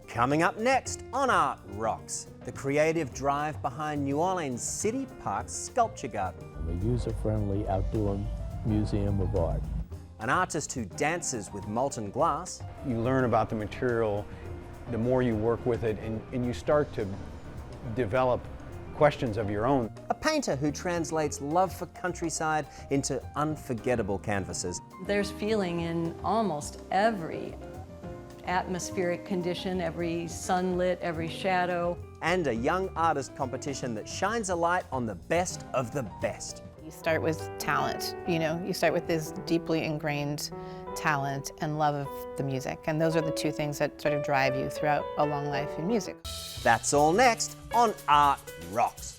Coming up next on Art Rocks, the creative drive behind New Orleans City Park's Sculpture Garden. A user-friendly outdoor museum of art. An artist who dances with molten glass. You learn about the material, the more you work with it, and you start to develop questions of your own. A painter who translates love for countryside into unforgettable canvases. There's feeling in almost every atmospheric condition, every sunlit, every shadow. And a young artist competition that shines a light on the best of the best. You start with talent, you start with this deeply ingrained talent and love of the music. And those are the two things that sort of drive you throughout a long life in music. That's all next on Art Rocks.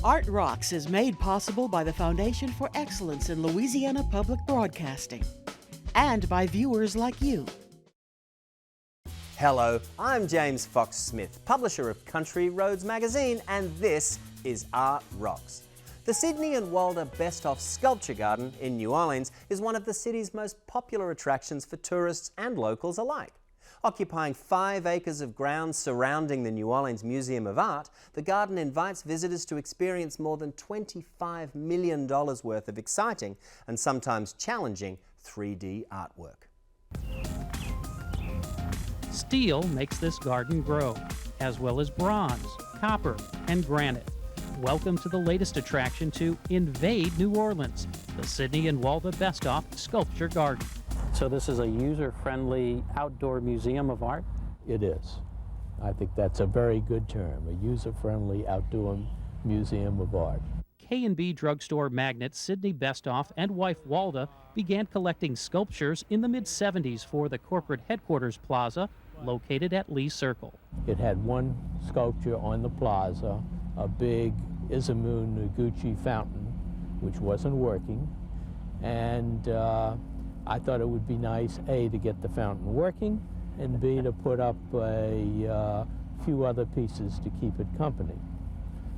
Art Rocks is made possible by the Foundation for Excellence in Louisiana Public Broadcasting and by viewers like you. Hello, I'm James Fox Smith, publisher of Country Roads magazine, and this is Art Rocks. The Sydney and Walda Besthoff Sculpture Garden in New Orleans is one of the city's most popular attractions for tourists and locals alike. Occupying 5 acres of ground surrounding the New Orleans Museum of Art, the garden invites visitors to experience more than $25 million worth of exciting and sometimes challenging 3D artwork. Steel makes this garden grow, as well as bronze, copper, and granite. Welcome to the latest attraction to invade New Orleans, the Sydney and Walda Besthoff Sculpture Garden. So this is a user-friendly outdoor museum of art? It is. I think that's a very good term, a user-friendly outdoor museum of art. K&B drugstore magnate Sydney Besthoff and wife Walda began collecting sculptures in the mid-70s for the corporate headquarters plaza located at Lee Circle. It had one sculpture on the plaza, a big Isamu Noguchi fountain, which wasn't working, and I thought it would be nice, A, to get the fountain working, and B, to put up a few other pieces to keep it company.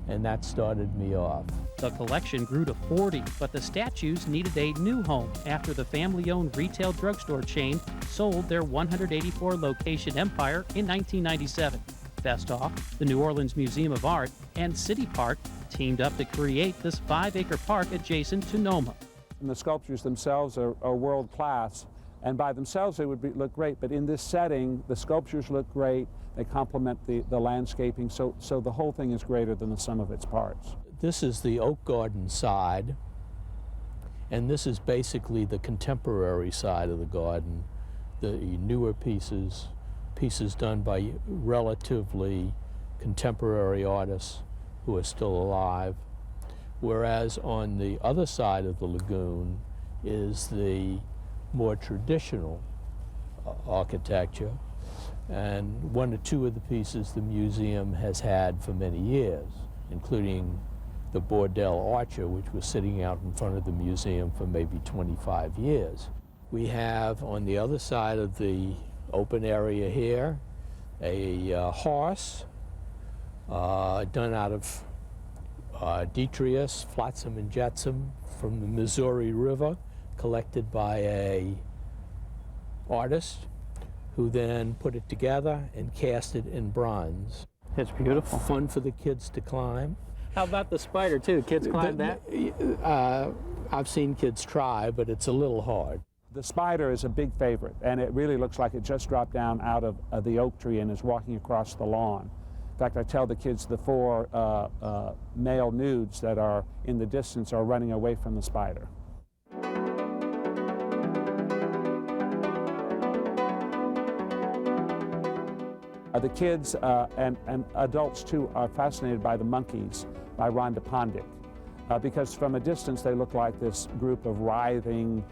And that started me off. The collection grew to 40, but the statues needed a new home after the family-owned retail drugstore chain sold their 184-location empire in 1997. Besthoff, the New Orleans Museum of Art, and City Park teamed up to create this 5-acre park adjacent to NOMA. And the sculptures themselves are world class, and by themselves they would look great, but in this setting the sculptures look great, they complement the landscaping, so the whole thing is greater than the sum of its parts. This is the oak garden side, and this is basically the contemporary side of the garden, the newer pieces done by relatively contemporary artists who are still alive. Whereas on the other side of the lagoon is the more traditional architecture, and one or two of the pieces the museum has had for many years, including the Bordel Archer, which was sitting out in front of the museum for maybe 25 years. We have on the other side of the open area here a horse done out of detritus, flotsam and jetsam from the Missouri River, collected by a artist who then put it together and cast it in bronze. It's beautiful. Fun for the kids to climb. How about the spider too? Kids climb that? I've seen kids try, but it's a little hard. The spider is a big favorite, and it really looks like it just dropped down out of the oak tree and is walking across the lawn. In fact, I tell the kids the 4 male nudes that are in the distance are running away from the spider. The kids and adults too are fascinated by the monkeys by Rhonda Pondick because from a distance they look like this group of writhing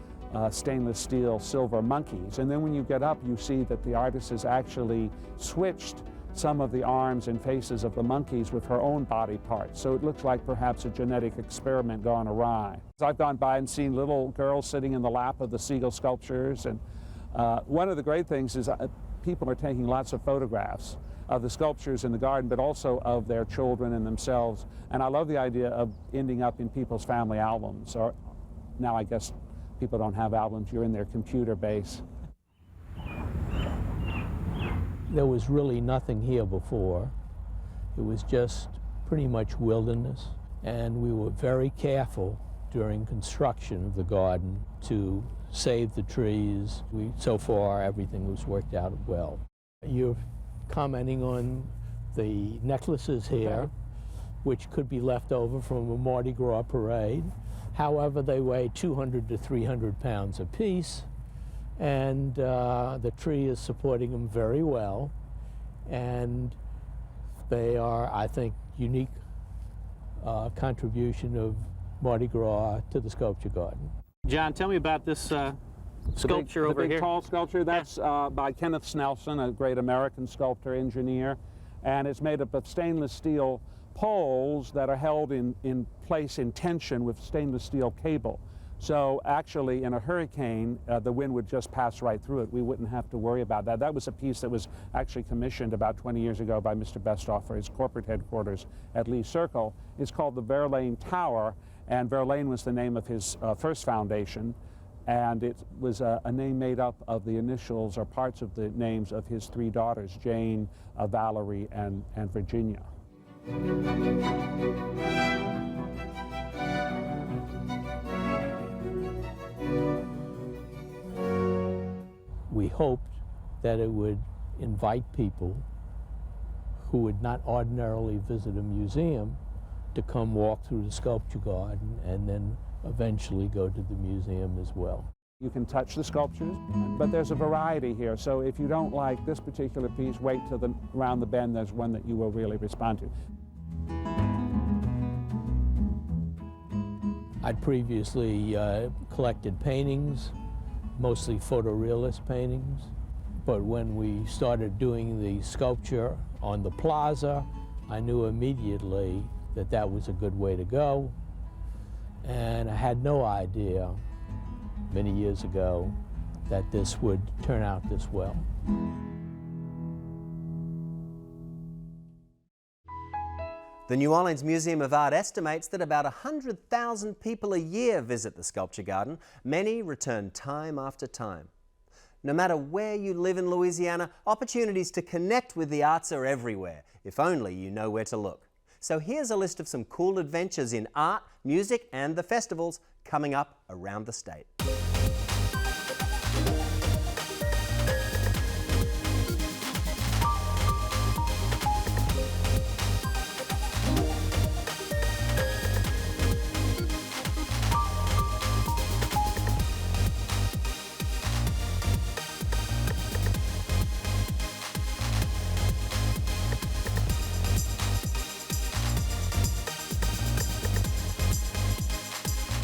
stainless steel silver monkeys, and then when you get up you see that the artist has actually switched some of the arms and faces of the monkeys with her own body parts. So it looks like perhaps a genetic experiment gone awry. I've gone by and seen little girls sitting in the lap of the seagull sculptures, and one of the great things is people are taking lots of photographs of the sculptures in the garden, but also of their children and themselves. And I love the idea of ending up in people's family albums. Or now I guess people don't have albums, you're in their computer base. There was really nothing here before. It was just pretty much wilderness, and we were very careful during construction of the garden to save the trees. So far, everything was worked out well. You're commenting on the necklaces here, which could be left over from a Mardi Gras parade. However, they weigh 200 to 300 pounds apiece, and the tree is supporting them very well, and they are, I think, unique contribution of Mardi Gras to the sculpture garden. John, tell me about this sculpture over here. The big tall sculpture, that's by Kenneth Snelson, a great American sculptor, engineer, and it's made up of stainless steel poles that are held in place in tension with stainless steel cable. So actually, in a hurricane, the wind would just pass right through it. We wouldn't have to worry about that. That was a piece that was actually commissioned about 20 years ago by Mr. Besthoff for his corporate headquarters at Lee Circle. It's called the Verlaine Tower, and Verlaine was the name of his first foundation, and it was a name made up of the initials or parts of the names of his three daughters, Jane, Valerie, and Virginia. We hoped that it would invite people who would not ordinarily visit a museum to come walk through the sculpture garden and then eventually go to the museum as well. You can touch the sculptures, but there's a variety here. So if you don't like this particular piece, wait till around the bend, there's one that you will really respond to. I'd previously collected paintings, mostly photorealist paintings, but when we started doing the sculpture on the plaza, I knew immediately that that was a good way to go, and I had no idea many years ago that this would turn out this well. The New Orleans Museum of Art estimates that about 100,000 people a year visit the sculpture garden. Many return time after time. No matter where you live in Louisiana, opportunities to connect with the arts are everywhere, if only you know where to look. So here's a list of some cool adventures in art, music, and the festivals coming up around the state.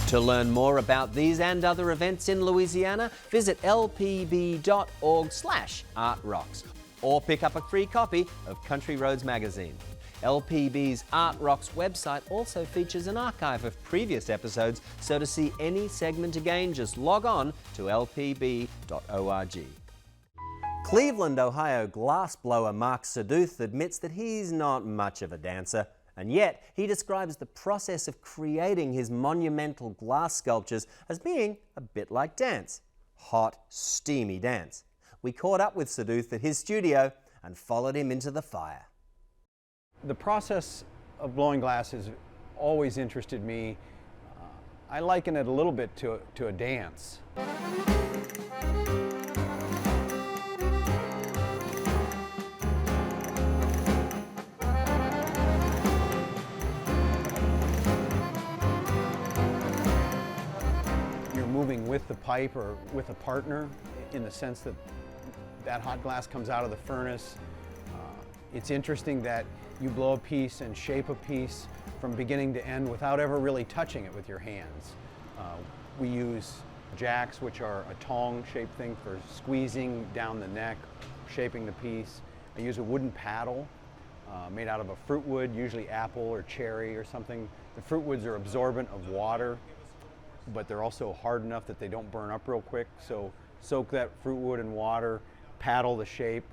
To learn more about these and other events in Louisiana, visit lpb.org/artrocks or pick up a free copy of Country Roads magazine. LPB's Art Rocks website also features an archive of previous episodes, so to see any segment again, just log on to lpb.org. Cleveland, Ohio glassblower Mark Sudduth admits that he's not much of a dancer. And yet, he describes the process of creating his monumental glass sculptures as being a bit like dance. Hot, steamy dance. We caught up with Sudduth at his studio and followed him into the fire. The process of blowing glass has always interested me. I liken it a little bit to a dance. Moving with the pipe or with a partner, in the sense that that hot glass comes out of the furnace. It's interesting that you blow a piece and shape a piece from beginning to end without ever really touching it with your hands. We use jacks, which are a tong-shaped thing for squeezing down the neck, shaping the piece. I use a wooden paddle made out of a fruit wood, usually apple or cherry or something. The fruit woods are absorbent of water, but they're also hard enough that they don't burn up real quick. So soak that fruit wood in water, paddle the shape,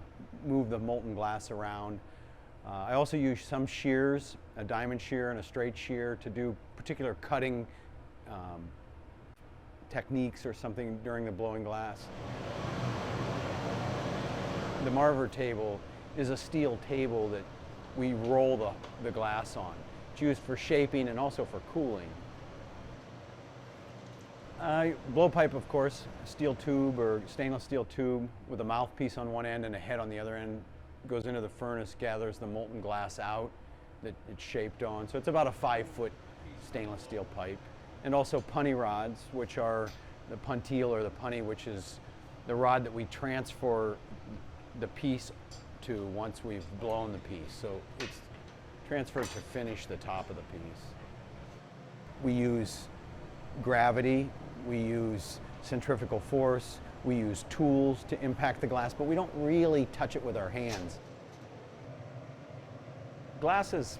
move the molten glass around. I also use some shears, a diamond shear and a straight shear, to do particular cutting techniques or something during the blowing glass. The Marver table is a steel table that we roll the glass on. It's used for shaping and also for cooling. Blowpipe, of course, steel tube or stainless steel tube with a mouthpiece on one end and a head on the other end, goes into the furnace, gathers the molten glass out that it's shaped on. So it's about a 5-foot stainless steel pipe. And also punny rods, which are the puntil or the punny, which is the rod that we transfer the piece to once we've blown the piece. So it's transferred to finish the top of the piece. We use gravity, we use centrifugal force, we use tools to impact the glass, but we don't really touch it with our hands. Glass is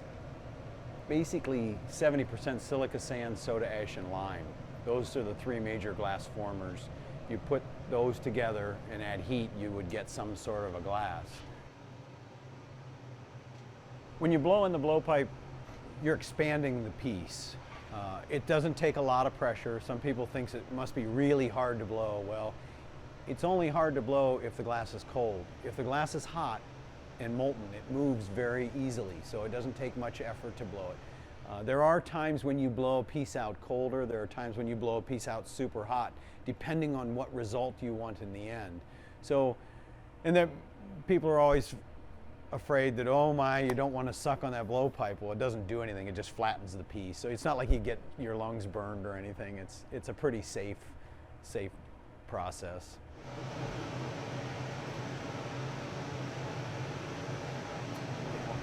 basically 70% silica sand, soda ash, and lime. Those are the three major glass formers. You put those together and add heat, you would get some sort of a glass. When you blow in the blowpipe, you're expanding the piece. It doesn't take a lot of pressure. Some people think it must be really hard to blow. Well, it's only hard to blow if the glass is cold. If the glass is hot and molten, it moves very easily, so it doesn't take much effort to blow it. There are times when you blow a piece out colder. There are times when you blow a piece out super hot, depending on what result you want in the end. So, and then people are always afraid that, oh my, you don't want to suck on that blowpipe. Well, it doesn't do anything. It just flattens the piece. So it's not like you get your lungs burned or anything. It's a pretty safe process.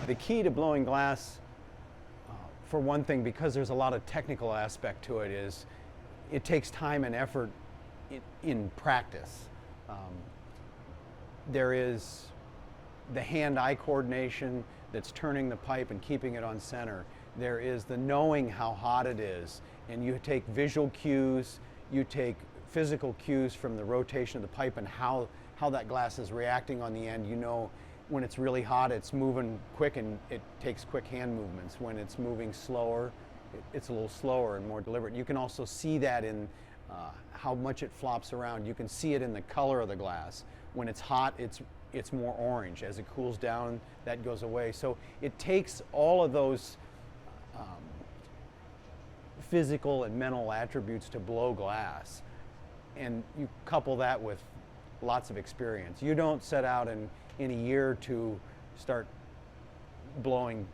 The key to blowing glass, for one thing, because there's a lot of technical aspect to it, is it takes time and effort in practice. There is the hand-eye coordination that's turning the pipe and keeping it on center. There is the knowing how hot it is, and you take visual cues, you take physical cues from the rotation of the pipe and how that glass is reacting on the end. You know when it's really hot, it's moving quick and it takes quick hand movements. When it's moving slower, it's a little slower and more deliberate. You can also see that in how much it flops around. You can see it in the color of the glass. When it's hot, it's more orange. As it cools down, that goes away. So it takes all of those physical and mental attributes to blow glass, and you couple that with lots of experience. You don't set out in a year to start blowing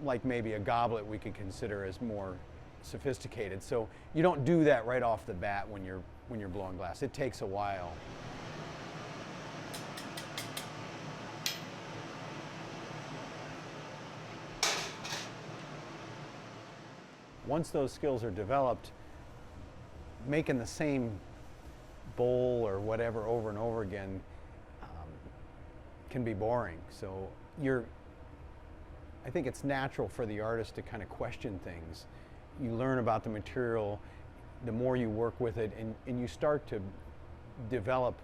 like maybe a goblet we could consider as more sophisticated. So you don't do that right off the bat when you're blowing glass. It takes a while. Once those skills are developed, making the same bowl or whatever over and over again can be boring. So I think it's natural for the artist to kind of question things. You learn about the material, the more you work with it, and you start to develop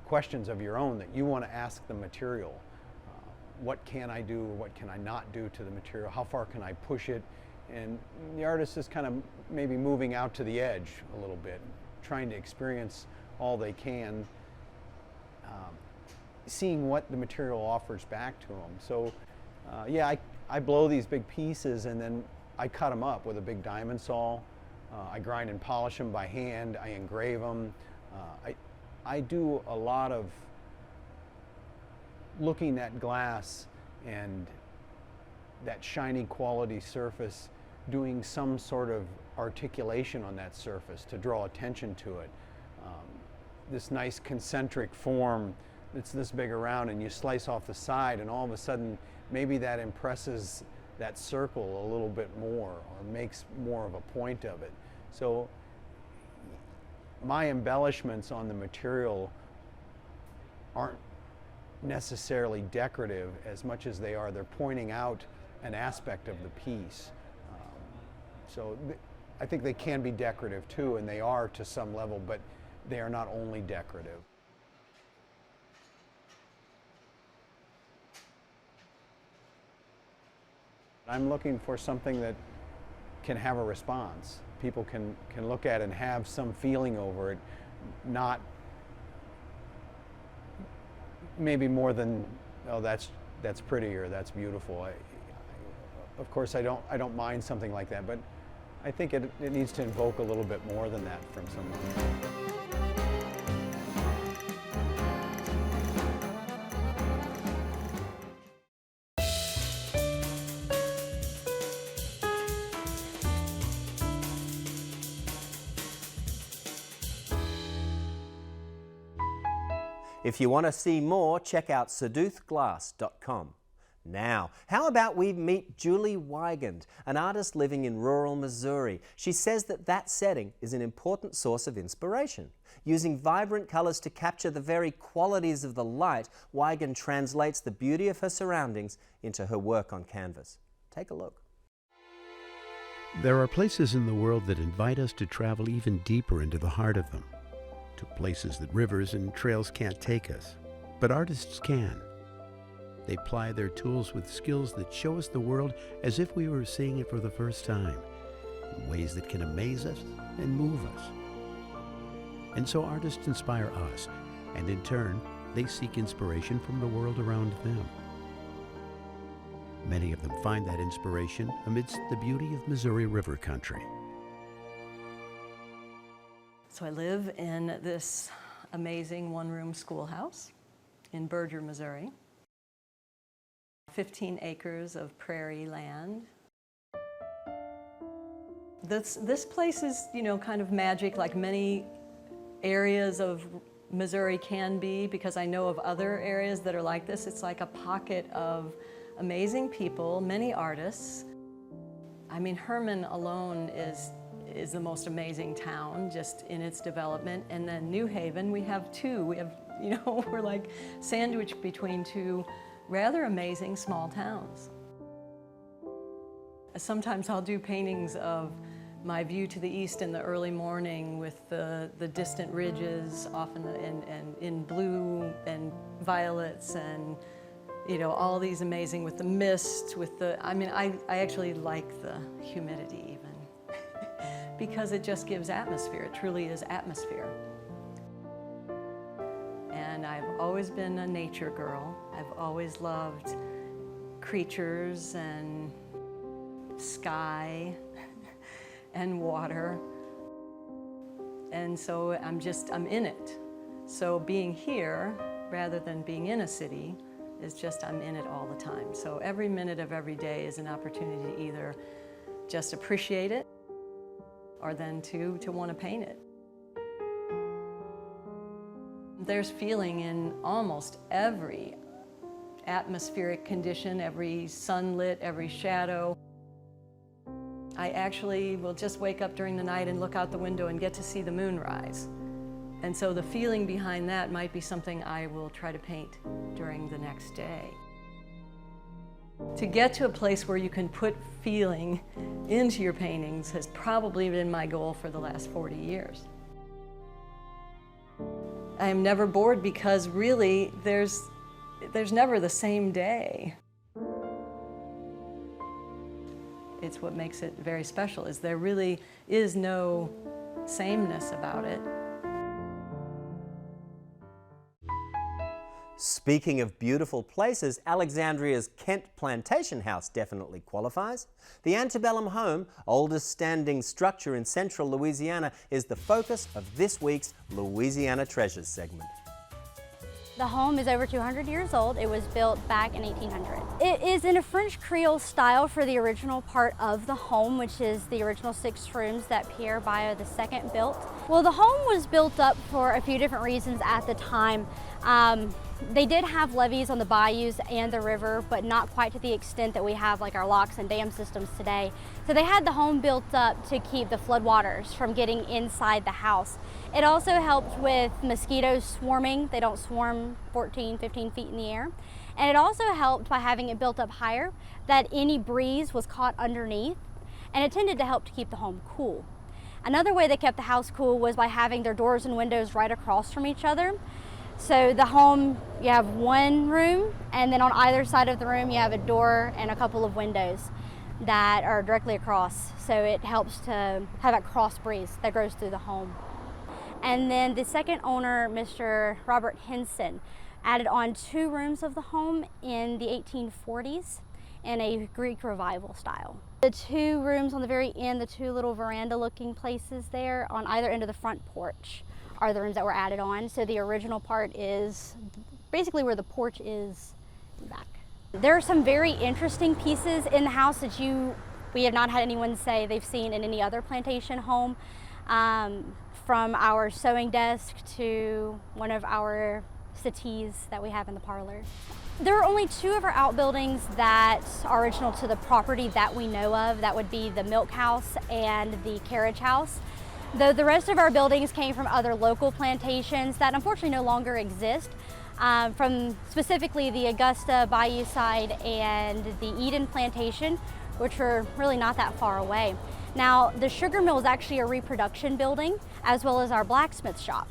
questions of your own that you want to ask the material. What can I do or what can I not do to the material? How far can I push it? And the artist is kind of maybe moving out to the edge a little bit, trying to experience all they can, seeing what the material offers back to them. So yeah, I blow these big pieces and then I cut them up with a big diamond saw. I grind and polish them by hand. I engrave them. I do a lot of looking at glass and that shiny quality surface, doing some sort of articulation on that surface to draw attention to it. This nice concentric form that's this big around, and you slice off the side and all of a sudden maybe that impresses that circle a little bit more or makes more of a point of it. So my embellishments on the material aren't necessarily decorative as much as they're pointing out an aspect of the piece. I think they can be decorative too, and they are to some level, but they are not only decorative. I'm looking for something that can have a response. People can look at it and have some feeling over it, not maybe more than, oh, that's pretty or that's beautiful. Of course, I don't mind something like that, but I think it needs to invoke a little bit more than that from someone. If you want to see more, check out sudduthglass.com. Now, how about we meet Julie Wiegand, an artist living in rural Missouri. She says that setting is an important source of inspiration. Using vibrant colors to capture the very qualities of the light, Wiegand translates the beauty of her surroundings into her work on canvas. Take a look. There are places in the world that invite us to travel even deeper into the heart of them, to places that rivers and trails can't take us, but artists can. They ply their tools with skills that show us the world as if we were seeing it for the first time, in ways that can amaze us and move us. And so artists inspire us, and in turn, they seek inspiration from the world around them. Many of them find that inspiration amidst the beauty of Missouri River country. So I live in this amazing one-room schoolhouse in Berger, Missouri. 15 acres of prairie land. This place is, kind of magic, like many areas of Missouri can be, because I know of other areas that are like this. It's like a pocket of amazing people, many artists. I mean, Herman alone is the most amazing town just in its development. And then New Haven, we have two. We have, we're like sandwiched between two rather amazing small towns. Sometimes I'll do paintings of my view to the east in the early morning with the distant ridges often in blue and violets and all these amazing with the mist, I actually like the humidity even because it just gives atmosphere. It truly is atmosphere. And I've always been a nature girl. I've always loved creatures and sky and water. And so I'm in it. So being here, rather than being in a city, is just I'm in it all the time. So every minute of every day is an opportunity to either just appreciate it or then to want to paint it. There's feeling in almost every atmospheric condition, every sunlit, every shadow. I actually will just wake up during the night and look out the window and get to see the moon rise. And so the feeling behind that might be something I will try to paint during the next day. To get to a place where you can put feeling into your paintings has probably been my goal for the last 40 years. I am never bored because really there's never the same day. It's what makes it very special, is there really is no sameness about it. Speaking of beautiful places, Alexandria's Kent Plantation House definitely qualifies. The antebellum home, oldest standing structure in central Louisiana, is the focus of this week's Louisiana Treasures segment. The home is over 200 years old. It was built back in 1800. It is in a French Creole style for the original part of the home, which is the original 6 rooms that Pierre Bailly II built. Well, the home was built up for a few different reasons at the time. They did have levees on the bayous and the river, but not quite to the extent that we have like our locks and dam systems today. So they had the home built up to keep the floodwaters from getting inside the house. It also helped with mosquitoes swarming. They don't swarm 14, 15 feet in the air. And it also helped by having it built up higher, that any breeze was caught underneath, and it tended to help to keep the home cool. Another way they kept the house cool was by having their doors and windows right across from each other. So the home, you have one room, and then on either side of the room you have a door and a couple of windows that are directly across. So it helps to have that cross breeze that goes through the home. And then the second owner, Mr. Robert Henson, added on 2 rooms of the home in the 1840s in a Greek revival style. The 2 rooms on the very end, the 2 little veranda looking places there on either end of the front porch, are the rooms that were added on. So the original part is basically where the porch is in the back. There are some very interesting pieces in the house that we have not had anyone say they've seen in any other plantation home, from our sewing desk to one of our settees that we have in the parlor. There are only 2 of our outbuildings that are original to the property that we know of. That would be the milk house and the carriage house. Though the rest of our buildings came from other local plantations that unfortunately no longer exist, from specifically the Augusta Bayou side and the Eden plantation, which were really not that far away. Now, the sugar mill is actually a reproduction building, as well as our blacksmith shop.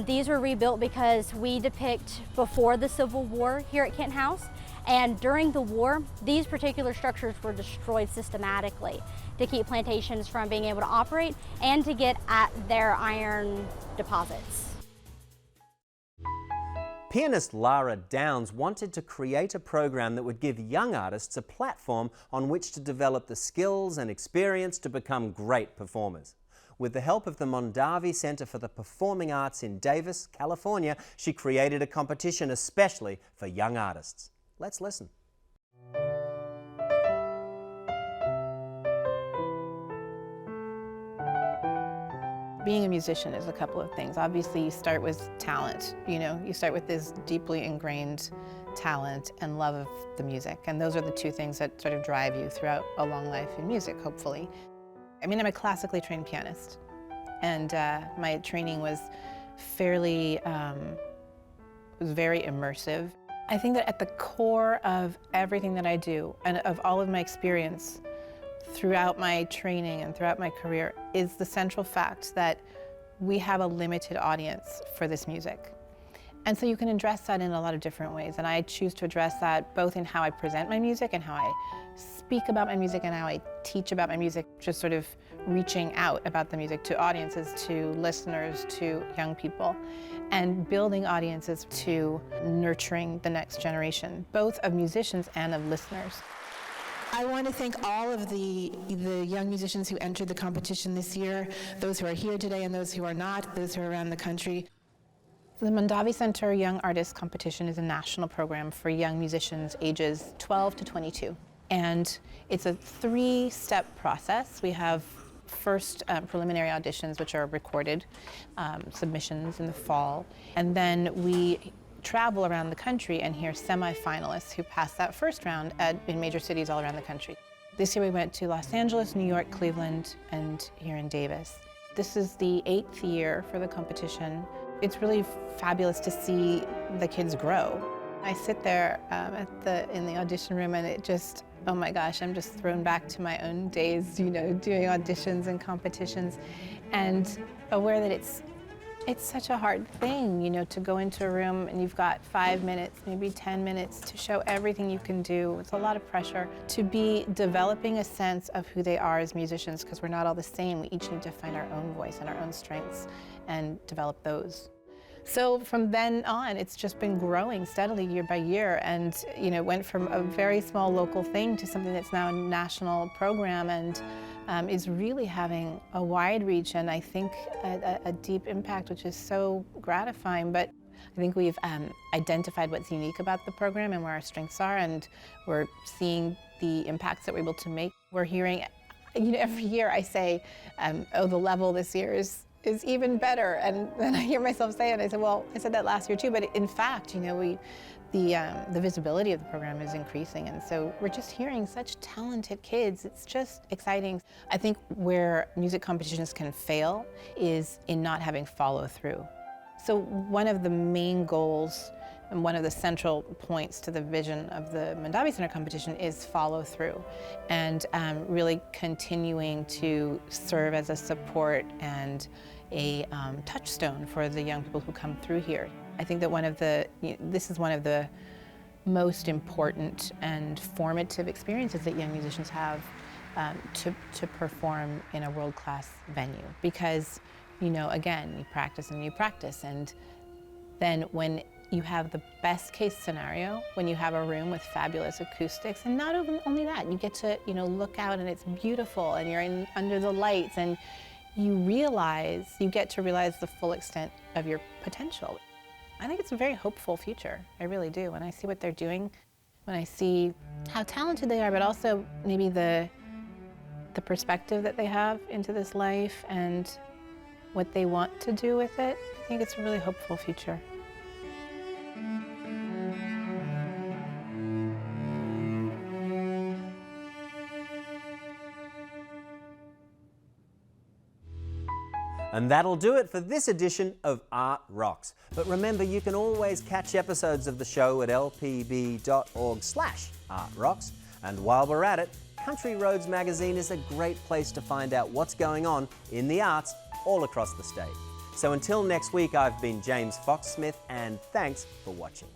These were rebuilt because we depict before the Civil War here at Kent House, and during the war, these particular structures were destroyed systematically to keep plantations from being able to operate and to get at their iron deposits. Pianist Lara Downes wanted to create a program that would give young artists a platform on which to develop the skills and experience to become great performers. With the help of the Mondavi Center for the Performing Arts in Davis, California, she created a competition especially for young artists. Let's listen. Being a musician is a couple of things. Obviously, you start with talent. You start with this deeply ingrained talent and love of the music. And those are the 2 things that sort of drive you throughout a long life in music, hopefully. I mean, I'm a classically trained pianist. And my training was very immersive. I think that at the core of everything that I do and of all of my experience throughout my training and throughout my career is the central fact that we have a limited audience for this music. And so you can address that in a lot of different ways, and I choose to address that both in how I present my music and how I speak about my music and how I teach about my music, just sort of reaching out about the music to audiences, to listeners, to young people, and building audiences to nurturing the next generation, both of musicians and of listeners. I want to thank all of the young musicians who entered the competition this year, those who are here today and those who are not, those who are around the country. The Mondavi Center Young Artist Competition is a national program for young musicians ages 12 to 22. And it's a 3-step process. We have first preliminary auditions, which are recorded, submissions in the fall, and then we travel around the country and hear semi-finalists who pass that first round in major cities all around the country. This year we went to Los Angeles, New York, Cleveland, and here in Davis. This is the 8th year for the competition. It's really fabulous to see the kids grow. I sit there in the audition room and it just, oh my gosh, I'm just thrown back to my own days, doing auditions and competitions, and aware that it's such a hard thing, to go into a room and you've got 5 minutes, maybe 10 minutes to show everything you can do. It's a lot of pressure to be developing a sense of who they are as musicians, because we're not all the same. We each need to find our own voice and our own strengths and develop those. So from then on, it's just been growing steadily year by year, and went from a very small local thing to something that's now a national program, and is really having a wide reach and I think a deep impact, which is so gratifying. But I think we've identified what's unique about the program and where our strengths are, and we're seeing the impacts that we're able to make. We're hearing, every year I say, oh, the level this year is is even better. And then I hear myself say it, and I said, well, I said that last year too, but in fact, you know, the visibility of the program is increasing, and so we're just hearing such talented kids. It's just exciting. I think where music competitions can fail is in not having follow through. So one of the main goals and one of the central points to the vision of the Mondavi Center competition is follow through, and really continuing to serve as a support and a touchstone for the young people who come through here. I think that this is one of the most important and formative experiences that young musicians have to perform in a world-class venue, because, you know, again, you practice and you practice, and then when you have the best case scenario, when you have a room with fabulous acoustics, and not only that, you get to, you know, look out and it's beautiful, and you're under the lights, and you get to realize the full extent of your potential. I think it's a very hopeful future. I really do. When I see what they're doing, when I see how talented they are, but also maybe the perspective that they have into this life and what they want to do with it, I think it's a really hopeful future. And that'll do it for this edition of Art Rocks. But remember, you can always catch episodes of the show at lpb.org/artrocks. And while we're at it, Country Roads magazine is a great place to find out what's going on in the arts all across the state. So until next week, I've been James Fox-Smith, and thanks for watching.